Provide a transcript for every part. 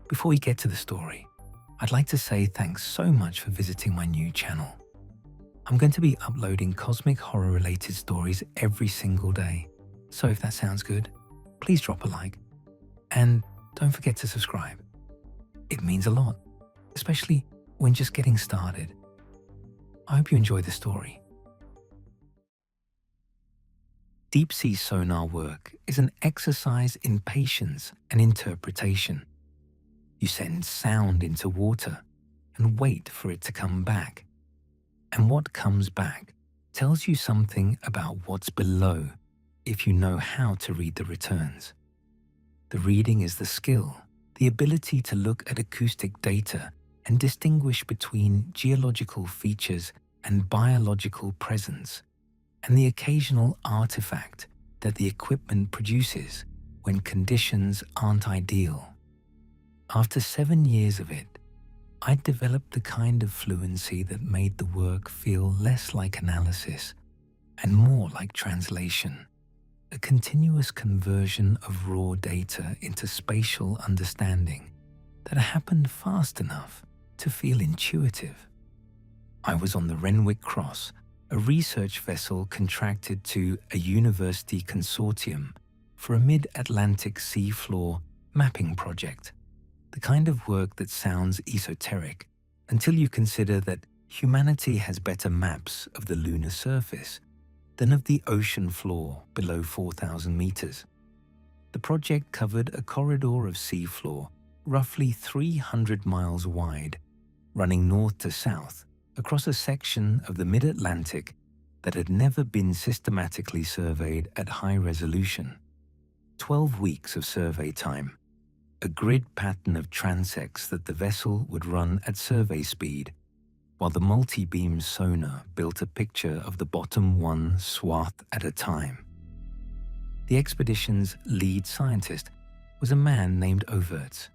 Before we get to the story, I'd like to say thanks so much for visiting my new channel. I'm going to be uploading cosmic horror related stories every single day. So if that sounds good, please drop a like and don't forget to subscribe. It means a lot, especially when just getting started. I hope you enjoy the story. Deep sea sonar work is an exercise in patience and interpretation. You send sound into water and wait for it to come back. And what comes back tells you something about what's below if you know how to read the returns. The reading is the skill, the ability to look at acoustic data and distinguish between geological features and biological presence, and the occasional artifact that the equipment produces when conditions aren't ideal. After 7 years of it, I'd developed the kind of fluency that made the work feel less like analysis and more like translation, a continuous conversion of raw data into spatial understanding that happened fast enough to feel intuitive. I was on the Renwick Cross, a research vessel contracted to a university consortium for a mid-Atlantic seafloor mapping project. The kind of work that sounds esoteric until you consider that humanity has better maps of the lunar surface than of the ocean floor below 4,000 meters. The project covered a corridor of seafloor roughly 300 miles wide, running north to south across a section of the mid-Atlantic that had never been systematically surveyed at high resolution. 12 weeks of survey time, a grid pattern of transects that the vessel would run at survey speed, while the multi-beam sonar built a picture of the bottom one swath at a time. The expedition's lead scientist was a man named Overts,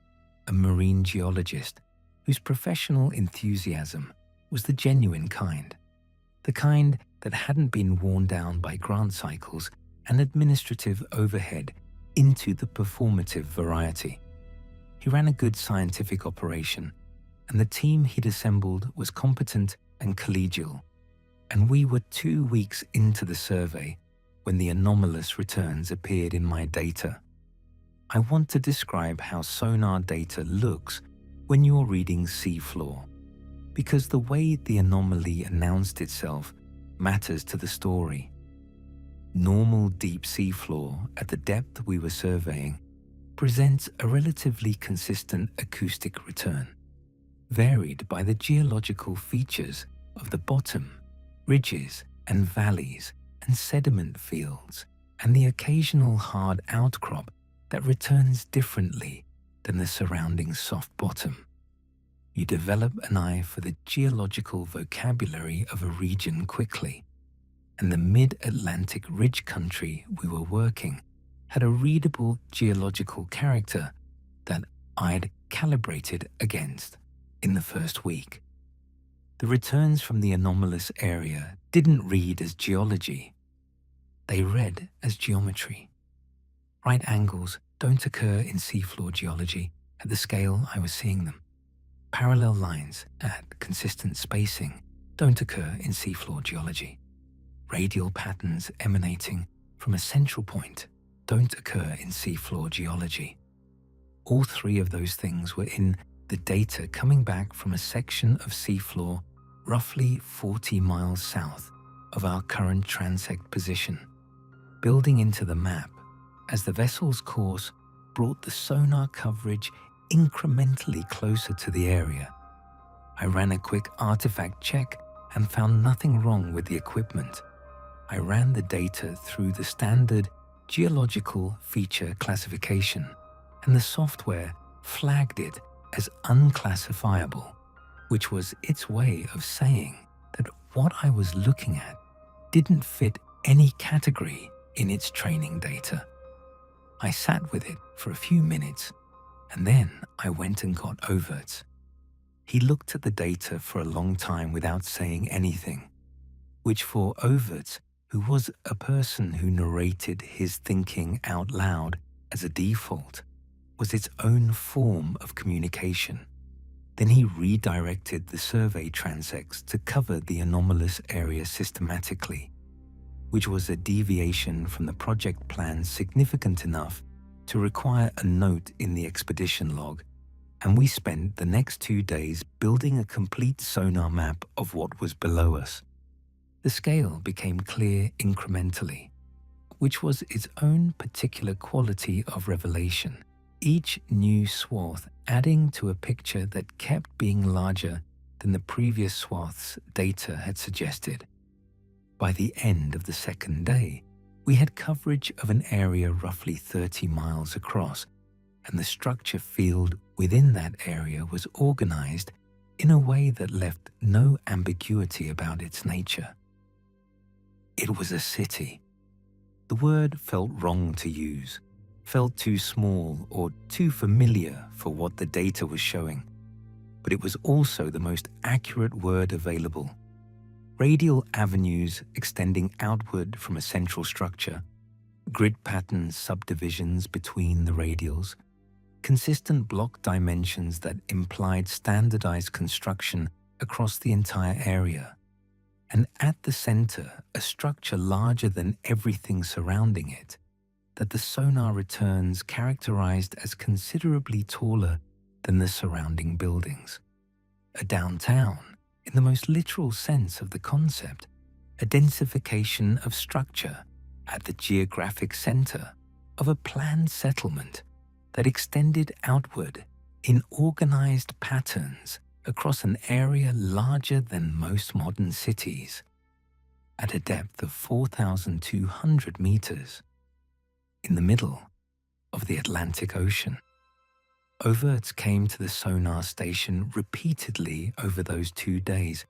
a marine geologist whose professional enthusiasm was the genuine kind, the kind that hadn't been worn down by grant cycles and administrative overhead into the performative variety. He ran a good scientific operation, and the team he'd assembled was competent and collegial, and we were 2 weeks into the survey when the anomalous returns appeared in my data. I want to describe how sonar data looks when you're reading seafloor, because the way the anomaly announced itself matters to the story. Normal deep seafloor at the depth we were surveying presents a relatively consistent acoustic return, varied by the geological features of the bottom, ridges and valleys and sediment fields, and the occasional hard outcrop that returns differently than the surrounding soft bottom. You develop an eye for the geological vocabulary of a region quickly, and the mid-Atlantic ridge country we were working had a readable geological character that I'd calibrated against in the first week. The returns from the anomalous area didn't read as geology. They read as geometry. Right angles don't occur in seafloor geology at the scale I was seeing them. Parallel lines at consistent spacing don't occur in seafloor geology. Radial patterns emanating from a central point don't occur in seafloor geology. All three of those things were in the data coming back from a section of seafloor roughly 40 miles south of our current transect position, building into the map as the vessel's course brought the sonar coverage incrementally closer to the area. I ran a quick artifact check and found nothing wrong with the equipment. I ran the data through the standard geological feature classification, and the software flagged it as unclassifiable, which was its way of saying that what I was looking at didn't fit any category in its training data. I sat with it for a few minutes, and then I went and got Overts. He looked at the data for a long time without saying anything, which for Overts, who was a person who narrated his thinking out loud as a default, was its own form of communication. Then he redirected the survey transects to cover the anomalous area systematically, which was a deviation from the project plan significant enough to require a note in the expedition log, and we spent the next 2 days building a complete sonar map of what was below us. The scale became clear incrementally, which was its own particular quality of revelation, each new swath adding to a picture that kept being larger than the previous swath's data had suggested. By the end of the second day, we had coverage of an area roughly 30 miles across, and the structure field within that area was organized in a way that left no ambiguity about its nature. It was a city. The word felt wrong to use, felt too small or too familiar for what the data was showing, but it was also the most accurate word available. Radial avenues extending outward from a central structure, grid pattern subdivisions between the radials, consistent block dimensions that implied standardized construction across the entire area, and at the center, a structure larger than everything surrounding it, that the sonar returns characterized as considerably taller than the surrounding buildings. A downtown, in the most literal sense of the concept, a densification of structure at the geographic center of a planned settlement that extended outward in organized patterns across an area larger than most modern cities, at a depth of 4,200 meters, in the middle of the Atlantic Ocean. Overts came to the sonar station repeatedly over those 2 days,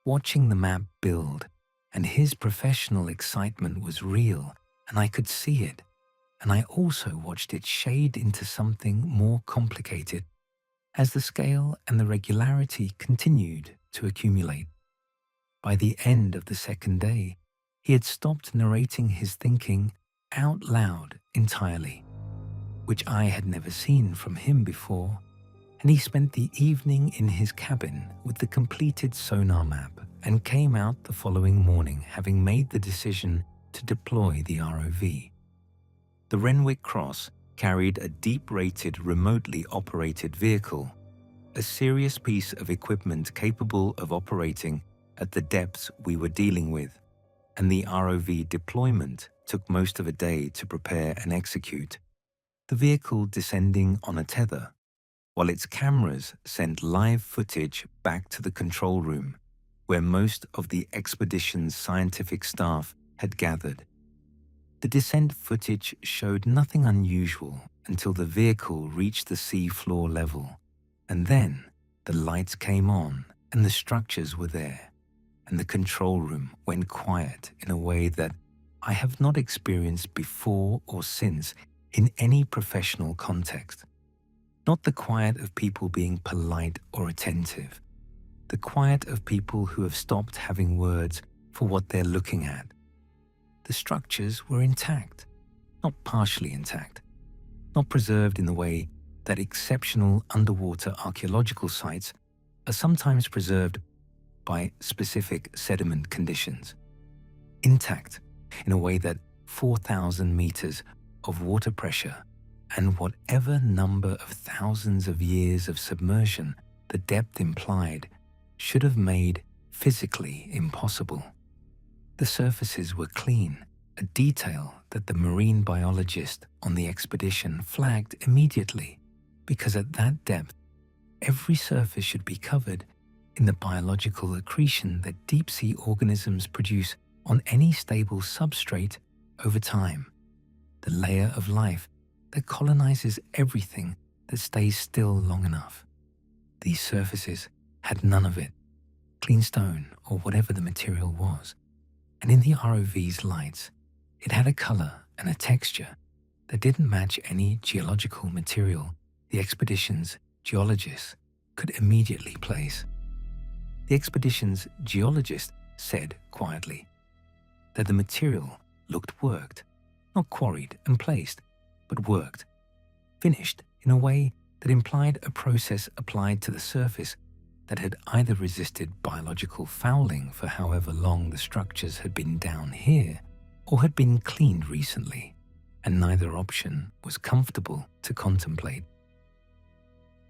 watching the map build, and his professional excitement was real, and I could see it, and I also watched it shade into something more complicated as the scale and the regularity continued to accumulate. By the end of the second day, he had stopped narrating his thinking out loud entirely, which I had never seen from him before, and he spent the evening in his cabin with the completed sonar map and came out the following morning having made the decision to deploy the ROV. The Renwick Cross carried a deep-rated, remotely operated vehicle, a serious piece of equipment capable of operating at the depths we were dealing with, and the ROV deployment took most of a day to prepare and execute, the vehicle descending on a tether, while its cameras sent live footage back to the control room, where most of the expedition's scientific staff had gathered. The descent footage showed nothing unusual until the vehicle reached the sea floor level, and then the lights came on and the structures were there, and the control room went quiet in a way that I have not experienced before or since in any professional context. Not the quiet of people being polite or attentive, the quiet of people who have stopped having words for what they're looking at. The structures were intact, not partially intact, not preserved in the way that exceptional underwater archaeological sites are sometimes preserved by specific sediment conditions. Intact in a way that 4,000 meters of water pressure and whatever number of thousands of years of submersion the depth implied should have made physically impossible. The surfaces were clean, a detail that the marine biologist on the expedition flagged immediately, because at that depth, every surface should be covered in the biological accretion that deep-sea organisms produce on any stable substrate over time, the layer of life that colonizes everything that stays still long enough. These surfaces had none of it, clean stone or whatever the material was, and in the ROV's lights, it had a color and a texture that didn't match any geological material the expedition's geologists could immediately place. The expedition's geologist said quietly that the material looked worked, not quarried and placed, but worked, finished in a way that implied a process applied to the surface that had either resisted biological fouling for however long the structures had been down here, or had been cleaned recently, and neither option was comfortable to contemplate.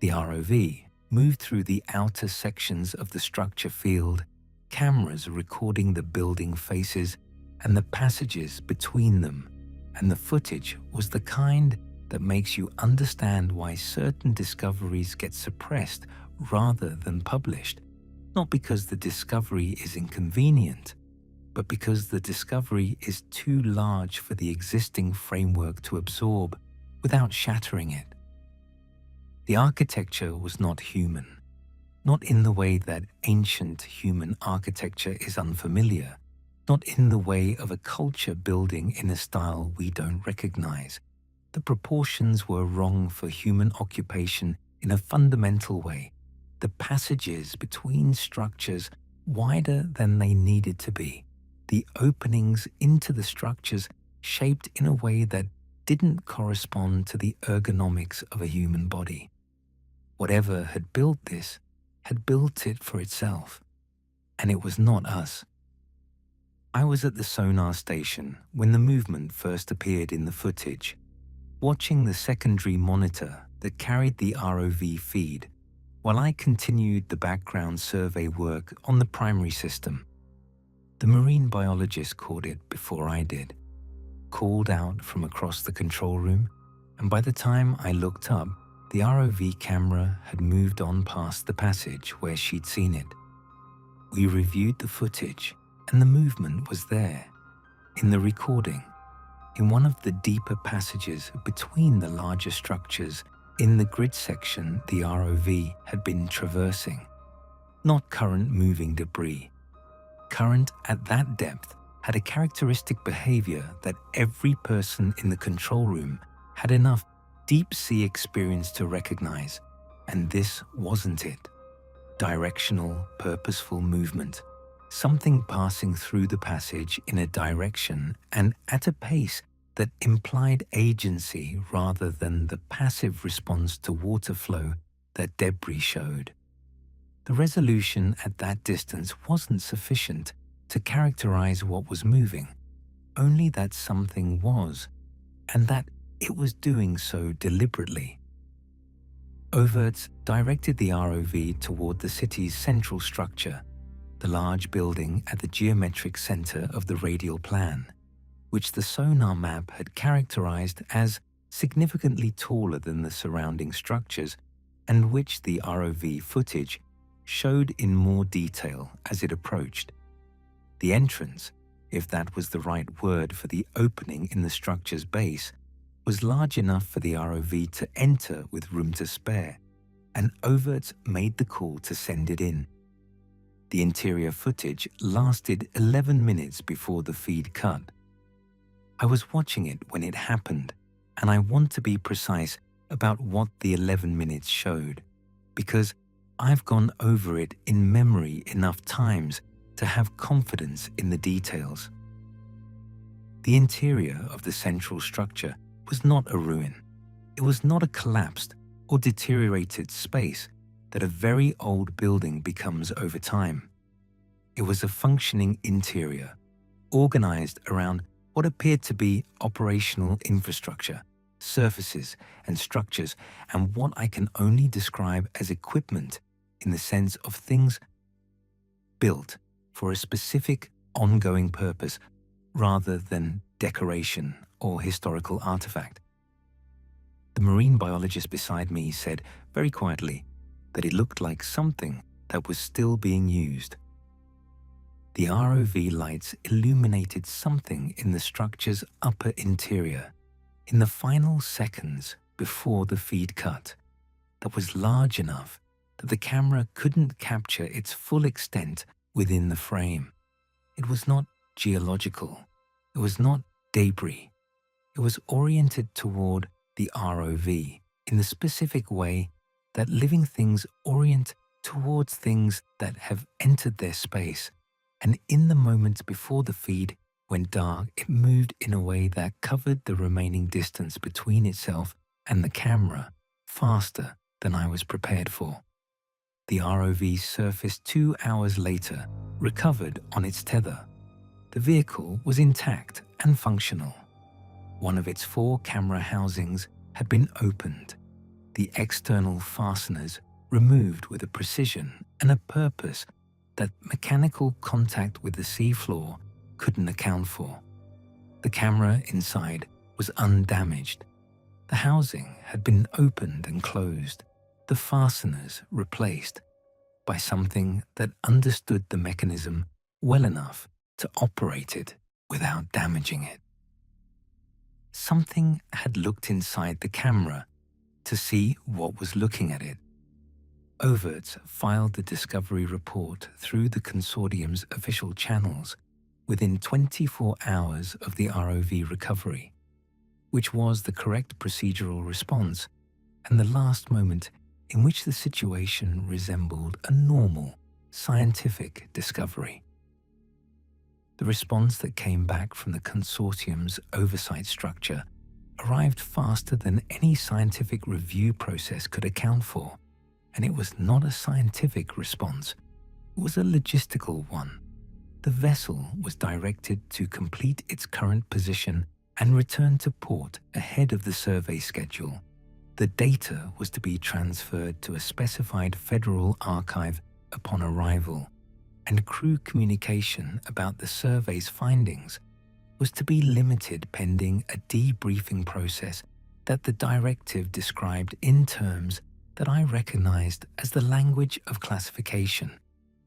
The ROV moved through the outer sections of the structure field, cameras recording the building faces and the passages between them, and the footage was the kind that makes you understand why certain discoveries get suppressed rather than published, not because the discovery is inconvenient, but because the discovery is too large for the existing framework to absorb without shattering it. The architecture was not human, not in the way that ancient human architecture is unfamiliar, not in the way of a culture building in a style we don't recognize. The proportions were wrong for human occupation in a fundamental way. The passages between structures wider than they needed to be. The openings into the structures shaped in a way that didn't correspond to the ergonomics of a human body. Whatever had built this had built it for itself, and it was not us. I was at the sonar station when the movement first appeared in the footage, watching the secondary monitor that carried the ROV feed, while I continued the background survey work on the primary system. The marine biologist caught it before I did, called out from across the control room, and by the time I looked up, the ROV camera had moved on past the passage where she'd seen it. We reviewed the footage, and the movement was there, in the recording, in one of the deeper passages between the larger structures in the grid section the ROV had been traversing. Not current moving debris. Current at that depth had a characteristic behavior that every person in the control room had enough deep sea experience to recognize, and this wasn't it. Directional, purposeful movement. Something passing through the passage in a direction and at a pace that implied agency rather than the passive response to water flow that debris showed. The resolution at that distance wasn't sufficient to characterize what was moving, only that something was, and that it was doing so deliberately. Overts directed the ROV toward the city's central structure, the large building at the geometric center of the radial plan, which the sonar map had characterized as significantly taller than the surrounding structures, and which the ROV footage showed in more detail as it approached. The entrance, if that was the right word for the opening in the structure's base, was large enough for the ROV to enter with room to spare, and Overts made the call to send it in. The interior footage lasted 11 minutes before the feed cut. I was watching it when it happened, and I want to be precise about what the 11 minutes showed, because I've gone over it in memory enough times to have confidence in the details. The interior of the central structure was not a ruin. It was not a collapsed or deteriorated space that a very old building becomes over time. It was a functioning interior, organized around what appeared to be operational infrastructure, surfaces and structures, and what I can only describe as equipment in the sense of things built for a specific ongoing purpose rather than decoration or historical artifact. The marine biologist beside me said very quietly that it looked like something that was still being used. The ROV lights illuminated something in the structure's upper interior in the final seconds before the feed cut that was large enough that the camera couldn't capture its full extent within the frame. It was not geological. It was not debris. It was oriented toward the ROV in the specific way that living things orient towards things that have entered their space, and in the moment before the feed went dark, it moved in a way that covered the remaining distance between itself and the camera faster than I was prepared for. The ROV surfaced 2 hours later, recovered on its tether. The vehicle was intact and functional. One of its 4 camera housings had been opened, the external fasteners removed with a precision and a purpose that mechanical contact with the seafloor couldn't account for. The camera inside was undamaged. The housing had been opened and closed, the fasteners replaced by something that understood the mechanism well enough to operate it without damaging it. Something had looked inside the camera to see what was looking at it. Overts filed the discovery report through the consortium's official channels within 24 hours of the ROV recovery, which was the correct procedural response and the last moment in which the situation resembled a normal, scientific discovery. The response that came back from the consortium's oversight structure arrived faster than any scientific review process could account for, and it was not a scientific response, it was a logistical one. The vessel was directed to complete its current position and return to port ahead of the survey schedule. The data was to be transferred to a specified federal archive upon arrival, and crew communication about the survey's findings was to be limited pending a debriefing process that the directive described in terms that I recognized as the language of classification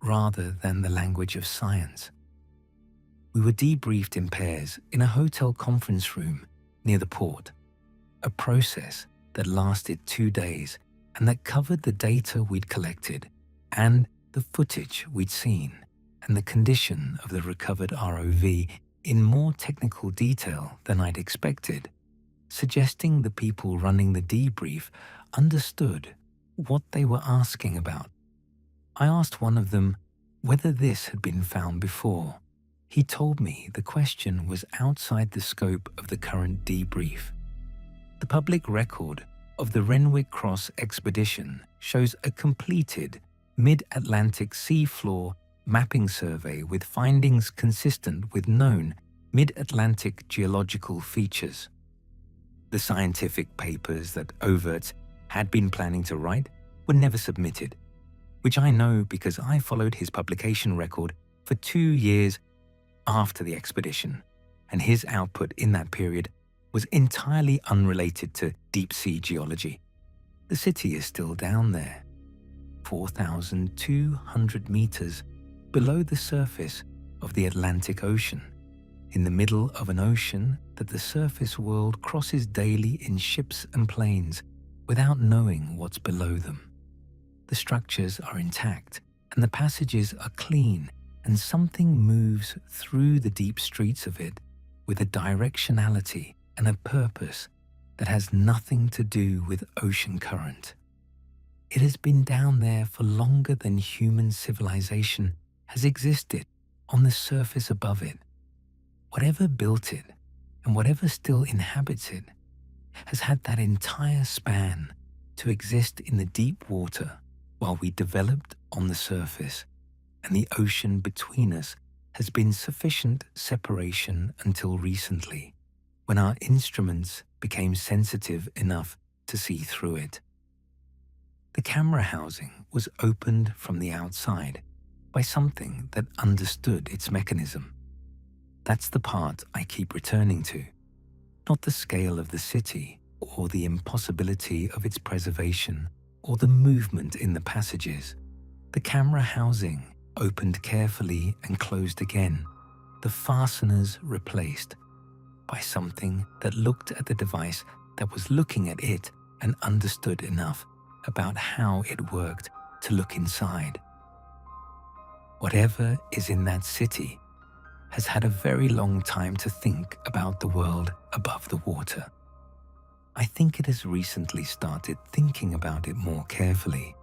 rather than the language of science. We were debriefed in pairs in a hotel conference room near the port, a process that lasted 2 days and that covered the data we'd collected and the footage we'd seen and the condition of the recovered ROV in more technical detail than I'd expected, suggesting the people running the debrief understood what they were asking about. I asked one of them whether this had been found before. He told me the question was outside the scope of the current debrief. The public record of the Renwick Cross expedition shows a completed mid-Atlantic seafloor mapping survey with findings consistent with known mid-Atlantic geological features. The scientific papers that Overts had been planning to write were never submitted, which I know because I followed his publication record for 2 years after the expedition, and his output in that period was entirely unrelated to deep-sea geology. The city is still down there, 4,200 meters below the surface of the Atlantic Ocean, in the middle of an ocean that the surface world crosses daily in ships and planes without knowing what's below them. The structures are intact and the passages are clean, and something moves through the deep streets of it with a directionality and a purpose that has nothing to do with ocean current. It has been down there for longer than human civilization has existed on the surface above it. Whatever built it and whatever still inhabits it has had that entire span to exist in the deep water while we developed on the surface, and the ocean between us has been sufficient separation until recently, when our instruments became sensitive enough to see through it. The camera housing was opened from the outside by something that understood its mechanism. That's the part I keep returning to, not the scale of the city or the impossibility of its preservation or the movement in the passages. The camera housing opened carefully and closed again, the fasteners replaced by something that looked at the device that was looking at it and understood enough about how it worked to look inside. Whatever is in that city has had a very long time to think about the world above the water. I think it has recently started thinking about it more carefully.